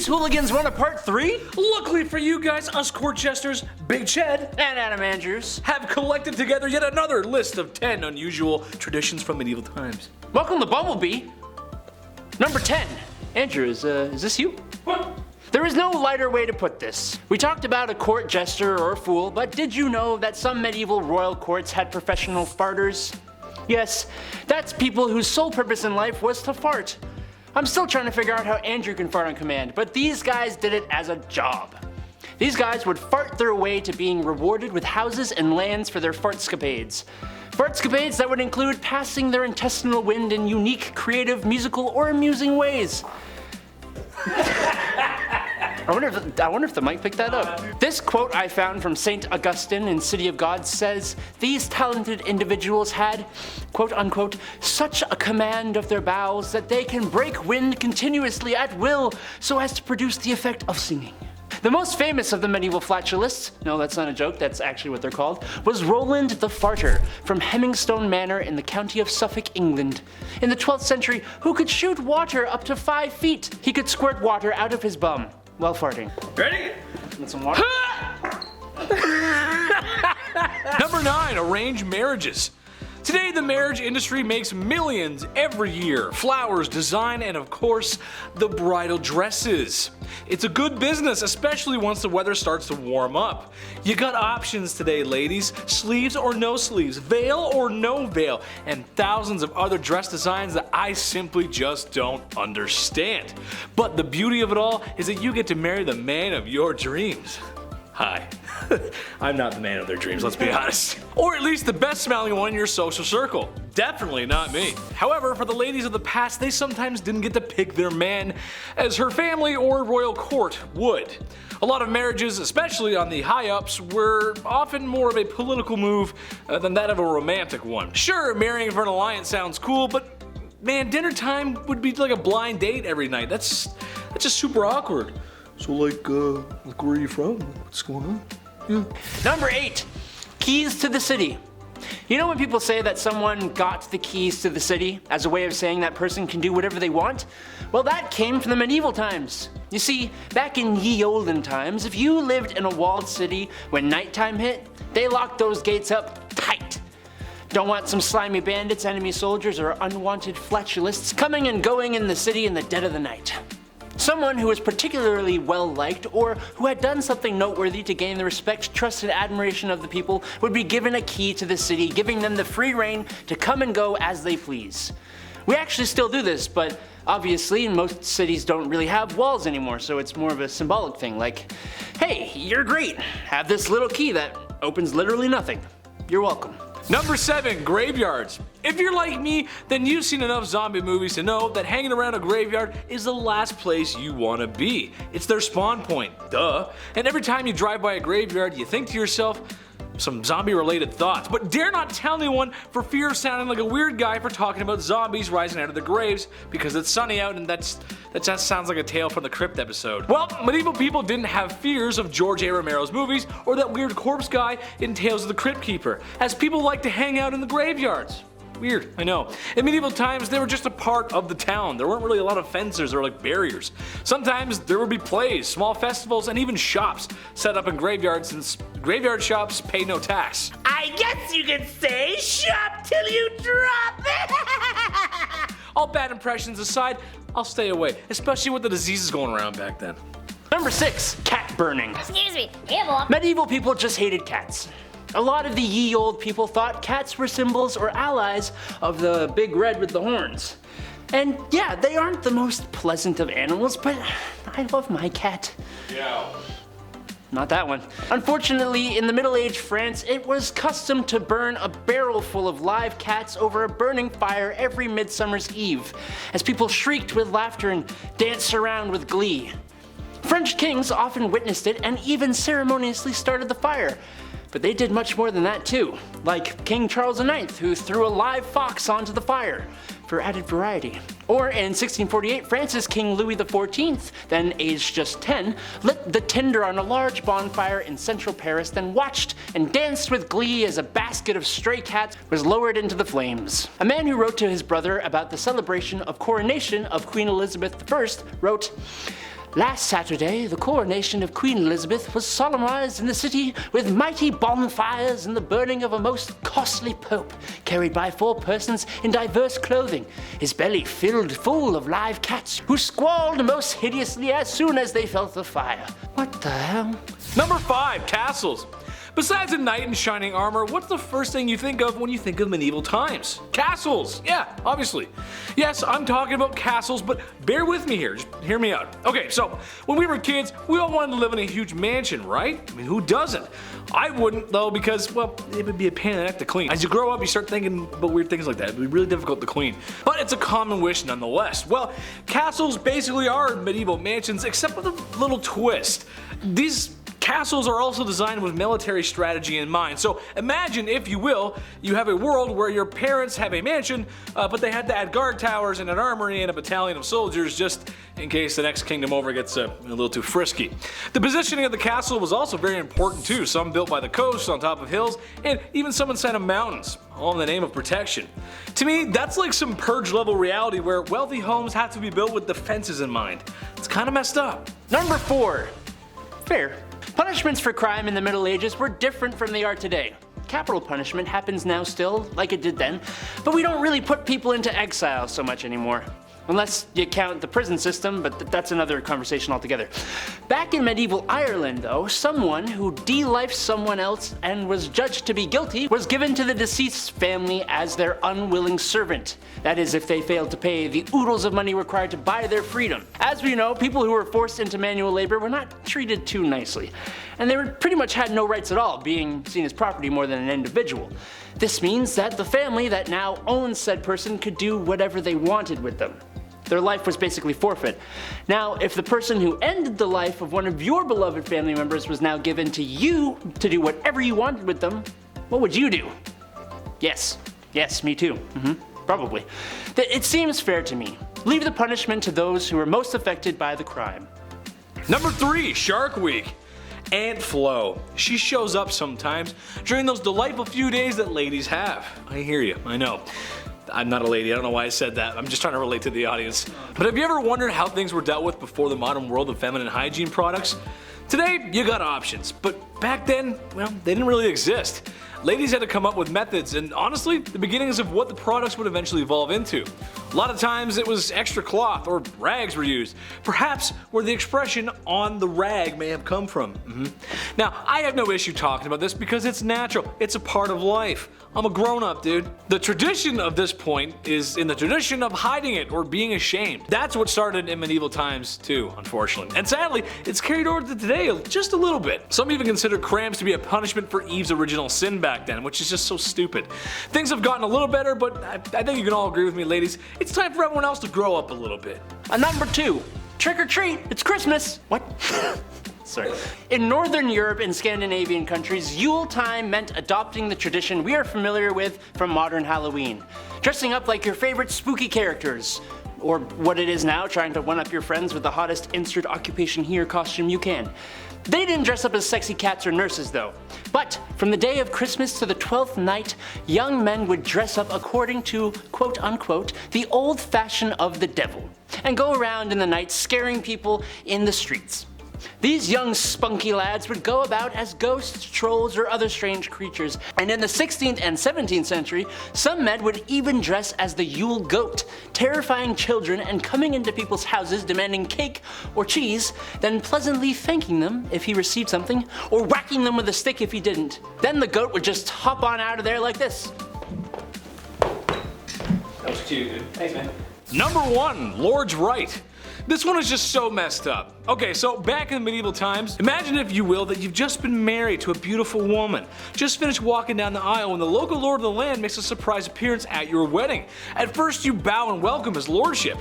These hooligans run a part 3? Luckily for you guys, us court jesters, Big Ched, And Adam Andrews have collected together yet another list of 10 unusual traditions from medieval times. Welcome to Bumblebee. Number 10. Andrew, is this you? What? There is no lighter way to put this. We talked about a court jester or a fool, but did you know that some medieval royal courts had professional farters? Yes, that's people whose sole purpose in life was to fart. I'm still trying to figure out how Andrew can fart on command, but these guys did it as a job. These guys would fart their way to being rewarded with houses and lands for their fartscapades. Fartscapades that would include passing their intestinal wind in unique, creative, musical, or amusing ways. I wonder if the mic picked that up. This quote I found from St. Augustine in City of God says, these talented individuals had, quote unquote, such a command of their bowels that they can break wind continuously at will so as to produce the effect of singing. The most famous of the medieval flatulists, no that's not a joke, that's actually what they're called, was Roland the Farter from Hemmingstone Manor in the county of Suffolk, England. In the 12th century, who could shoot water up to 5 feet. He could squirt water out of his bum while farting. Ready? Want some water? Number 9, arranged marriages. Today, the marriage industry makes millions every year. Flowers, design, and of course, the bridal dresses. It's a good business, especially once the weather starts to warm up. You got options today, ladies. Sleeves or no sleeves, veil or no veil, and thousands of other dress designs that I simply just don't understand. But the beauty of it all is that you get to marry the man of your dreams. Hi. I'm not the man of their dreams, let's be honest. Or at least the best smelling one in your social circle. Definitely not me. However, for the ladies of the past, they sometimes didn't get to pick their man as her family or royal court would. A lot of marriages, especially on the high-ups, were often more of a political move than that of a romantic one. Sure, marrying for an alliance sounds cool, but man, dinner time would be like a blind date every night. That's just super awkward. So like where are you from? What's going on? Yeah. Number 8. Keys to the city. You know when people say that someone got the keys to the city as a way of saying that person can do whatever they want? Well, that came from the medieval times. You see, back in ye olden times, if you lived in a walled city, when nighttime hit, they locked those gates up tight. Don't want some slimy bandits, enemy soldiers, or unwanted flatulists coming and going in the city in the dead of the night. Someone who was particularly well liked or who had done something noteworthy to gain the respect, trust, and admiration of the people would be given a key to the city, giving them the free reign to come and go as they please. We actually still do this, but obviously most cities don't really have walls anymore, so it's more of a symbolic thing, like, hey, you're great, have this little key that opens literally nothing. You're welcome. Number 7, graveyards. If you're like me, then you've seen enough zombie movies to know that hanging around a graveyard is the last place you want to be. It's their spawn point, duh. And every time you drive by a graveyard, you think to yourself, some zombie related thoughts, but dare not tell anyone for fear of sounding like a weird guy for talking about zombies rising out of the graves because it's sunny out and that just sounds like a Tale from the Crypt episode. Well, medieval people didn't have fears of George A. Romero's movies or that weird corpse guy in Tales of the Crypt Keeper, as people like to hang out in the graveyards. Weird, I know. In medieval times, they were just a part of the town. There weren't really a lot of fences or like barriers. Sometimes there would be plays, small festivals, and even shops set up in graveyards since graveyard shops pay no tax. I guess you could say shop till you drop. All bad impressions aside, I'll stay away, especially with the diseases going around back then. Number 6, cat burning. Excuse me, evil. Medieval people just hated cats. A lot of the ye old people thought cats were symbols or allies of the big red with the horns. And yeah, they aren't the most pleasant of animals, but I love my cat. Yeah. Not that one. Unfortunately, in the Middle Age France, it was custom to burn a barrel full of live cats over a burning fire every Midsummer's Eve, as people shrieked with laughter and danced around with glee. French kings often witnessed it and even ceremoniously started the fire. But they did much more than that too, like King Charles IX, who threw a live fox onto the fire for added variety. Or in 1648, France's King Louis XIV, then aged just 10, lit the tinder on a large bonfire in central Paris, then watched and danced with glee as a basket of stray cats was lowered into the flames. A man who wrote to his brother about the celebration of coronation of Queen Elizabeth I wrote, Last Saturday, the coronation of Queen Elizabeth was solemnized in the city with mighty bonfires and the burning of a most costly pope, carried by 4 persons in diverse clothing, his belly filled full of live cats, who squalled most hideously as soon as they felt the fire. What the hell? Number 5, castles. Besides a knight in shining armor, what's the first thing you think of when you think of medieval times? Castles! Yeah, obviously. Yes, I'm talking about castles, but bear with me here, just hear me out. Okay, so when we were kids, we all wanted to live in a huge mansion, right? I mean, who doesn't? I wouldn't, though, because, well, it would be a pain in the neck to clean. As you grow up, you start thinking about weird things like that. It would be really difficult to clean. But it's a common wish nonetheless. Well, castles basically are medieval mansions, except with a little twist. These castles are also designed with military strategy in mind. So imagine, if you will, you have a world where your parents have a mansion, but they had to add guard towers and an armory and a battalion of soldiers just in case the next kingdom over gets a little too frisky. The positioning of the castle was also very important too, some built by the coast, on top of hills, and even some inside of mountains, all in the name of protection. To me, that's like some Purge level reality where wealthy homes have to be built with defenses in mind. It's kind of messed up. Number 4. Fair. Punishments for crime in the Middle Ages were different from they are today. Capital punishment happens now still, like it did then, but we don't really put people into exile so much anymore. Unless you count the prison system, but that's another conversation altogether. Back in medieval Ireland, though, someone who de-lifed someone else and was judged to be guilty was given to the deceased's family as their unwilling servant. That is, if they failed to pay the oodles of money required to buy their freedom. As we know, people who were forced into manual labor were not treated too nicely, and they pretty much had no rights at all, being seen as property more than an individual. This means that the family that now owns said person could do whatever they wanted with them. Their life was basically forfeit. Now, if the person who ended the life of one of your beloved family members was now given to you to do whatever you wanted with them, what would you do? Yes, me too. Probably. It seems fair to me. Leave the punishment to those who are most affected by the crime. Number 3, Shark Week. Aunt Flo. She shows up sometimes during those delightful few days that ladies have. I hear you, I know. I'm not a lady, I don't know why I said that. I'm just trying to relate to the audience. But have you ever wondered how things were dealt with before the modern world of feminine hygiene products? Today, you got options, but back then, well, they didn't really exist. Ladies had to come up with methods and honestly, the beginnings of what the products would eventually evolve into. A lot of times it was extra cloth or rags were used, perhaps where the expression on the rag may have come from. Now, I have no issue talking about this because it's natural, it's a part of life. I'm a grown-up, dude. The tradition of this point is in the tradition of hiding it or being ashamed. That's what started in medieval times too, unfortunately. And sadly, it's carried over to today just a little bit. Some even consider cramps to be a punishment for Eve's original sin back then, which is just so stupid. Things have gotten a little better, but I think you can all agree with me, ladies. It's time for everyone else to grow up a little bit. Number 2, trick or treat, it's Christmas. What? Sorry. In Northern Europe and Scandinavian countries, Yule time meant adopting the tradition we are familiar with from modern Halloween. Dressing up like your favorite spooky characters. Or what it is now, trying to one-up your friends with the hottest insert occupation here costume you can. They didn't dress up as sexy cats or nurses though. But from the day of Christmas to the 12th night, young men would dress up according to, quote unquote, the old fashion of the devil, and go around in the night scaring people in the streets. These young spunky lads would go about as ghosts, trolls, or other strange creatures, and in the 16th and 17th century, some men would even dress as the Yule goat, terrifying children and coming into people's houses demanding cake or cheese, then pleasantly thanking them if he received something, or whacking them with a stick if he didn't. Then the goat would just hop on out of there like this. That was cute, dude. Thanks, man. Number 1, Lord's Right. This one is just so messed up. Okay, so back in medieval times, imagine if you will that you've just been married to a beautiful woman. Just finished walking down the aisle when the local lord of the land makes a surprise appearance at your wedding. At first you bow and welcome his lordship.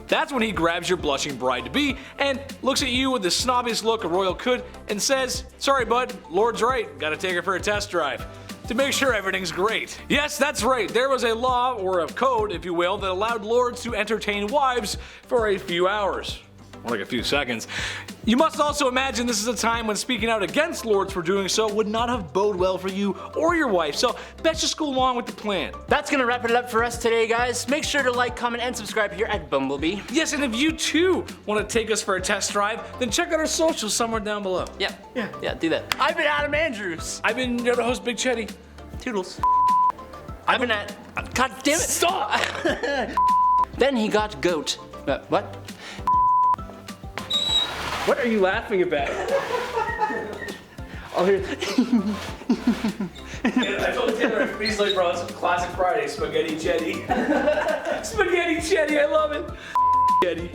That's when he grabs your blushing bride-to-be and looks at you with the snobbiest look a royal could and says, "Sorry bud, Lord's right, gotta take her for a test drive." To make sure everything's great. Yes, that's right, there was a law, or a code if you will, that allowed lords to entertain wives for a few hours. like a few seconds. You must also imagine this is a time when speaking out against lords for doing so would not have bode well for you or your wife, so best just go along with the plan. That's gonna wrap it up for us today, guys. Make sure to like, comment, and subscribe here at Bumblebee. Yes, and if you too want to take us for a test drive, then check out our socials somewhere down below. Yeah, do that. I've been Adam Andrews. I've been your host, Big Chetty. Toodles. I've been at. God damn it! Stop! Then he got goat. What? What are you laughing about? Oh, here. I told Taylor, he's like, bro, it's a classic Friday, spaghetti Chetty. Spaghetti Chetty, I love it. Chetty.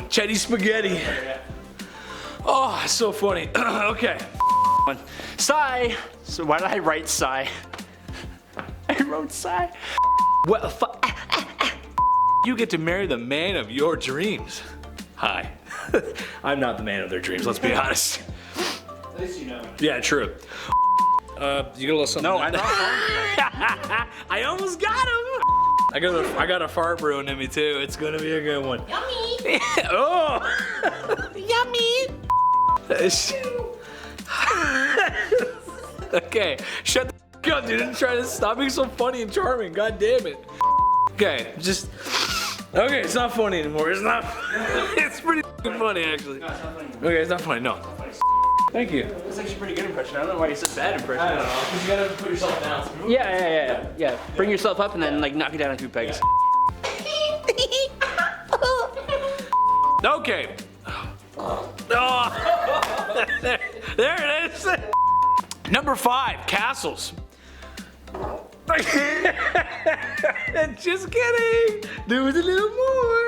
Chetty spaghetti. Oh, so funny. Okay. Sigh. So why did I write sigh? I wrote sigh. Well, you get to marry the man of your dreams. Hi. I'm not the man of their dreams, let's be honest. At least you know. Yeah, true. You got a little something? No, I'm not. I almost got him. I got a fart brewing in me too. It's gonna be a good one. Yummy! Oh! Yummy! Okay, shut the f up, dude. Try to stop being so funny and charming. God damn it. Okay, just. Okay, it's not funny anymore. It's not. It's pretty funny actually. No, it's not funny. Okay, it's not funny. No. Thank you. That's actually a pretty good impression. I don't know why you said bad impression. I don't know. Cause you gotta put yourself down. Yeah. Bring yourself up and then like knock it down a few pegs. Okay. Oh. There it is. Number 5, castles. Just kidding. There was a little more.